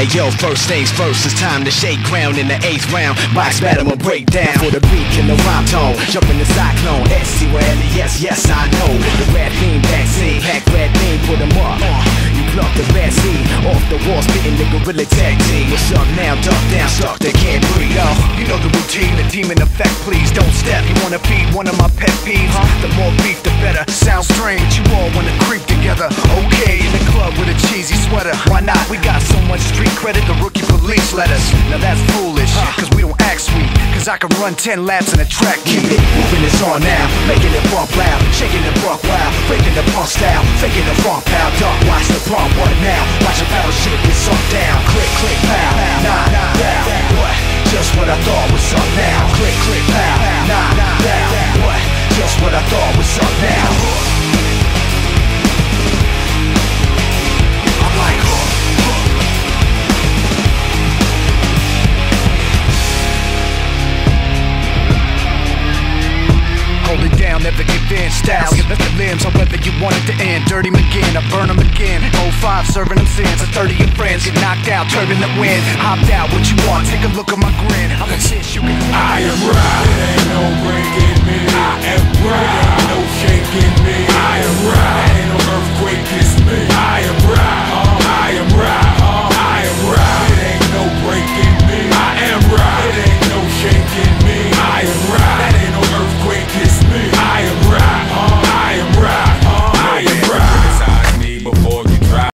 Hey yo, first things first, it's time to shake ground in the 8th round. Box battle will break down for the beat and the rhyme tone. Jump in the cyclone, S-C-Y-L-E-S, yes I know. The red theme backseat, pack red theme, put them up. You pluck the bad seed off the wall, spitting the gorilla tag team. What's up now, duck down, stuck, they can't breathe. Yo, you know the routine, the demon effect, please don't step. You wanna feed one of my pet peeves? The more beef, the better. Sounds strange, you all wanna creep together. Okay, in the club with a cheesy sweater. Why not? We got so much street credit, the rookie police let us. Now that's foolish, cause we don't act sweet. Cause I can run 10 laps in a track keep it moving, it's on now. Making it bump loud, shaking the buck wild. Breaking the punk style, faking the funk pow. Duck, watch the pump, what now? Watch a battle shit get sunk down. Click, click, pow, nah, down. What? Just what I thought was up now. Click, click, pow, nah, down. What? Just what I thought was up now. I'm like, hold it down, never give in. Styles, give us the limbs, however you want it to end. Dirty McGinn, I burn them again. 05, serving them sins. A 30 of friends get knocked out, turbulent wind. Hopped out, what you want? Take a look at my grin. I'm a shit you can. I am riding.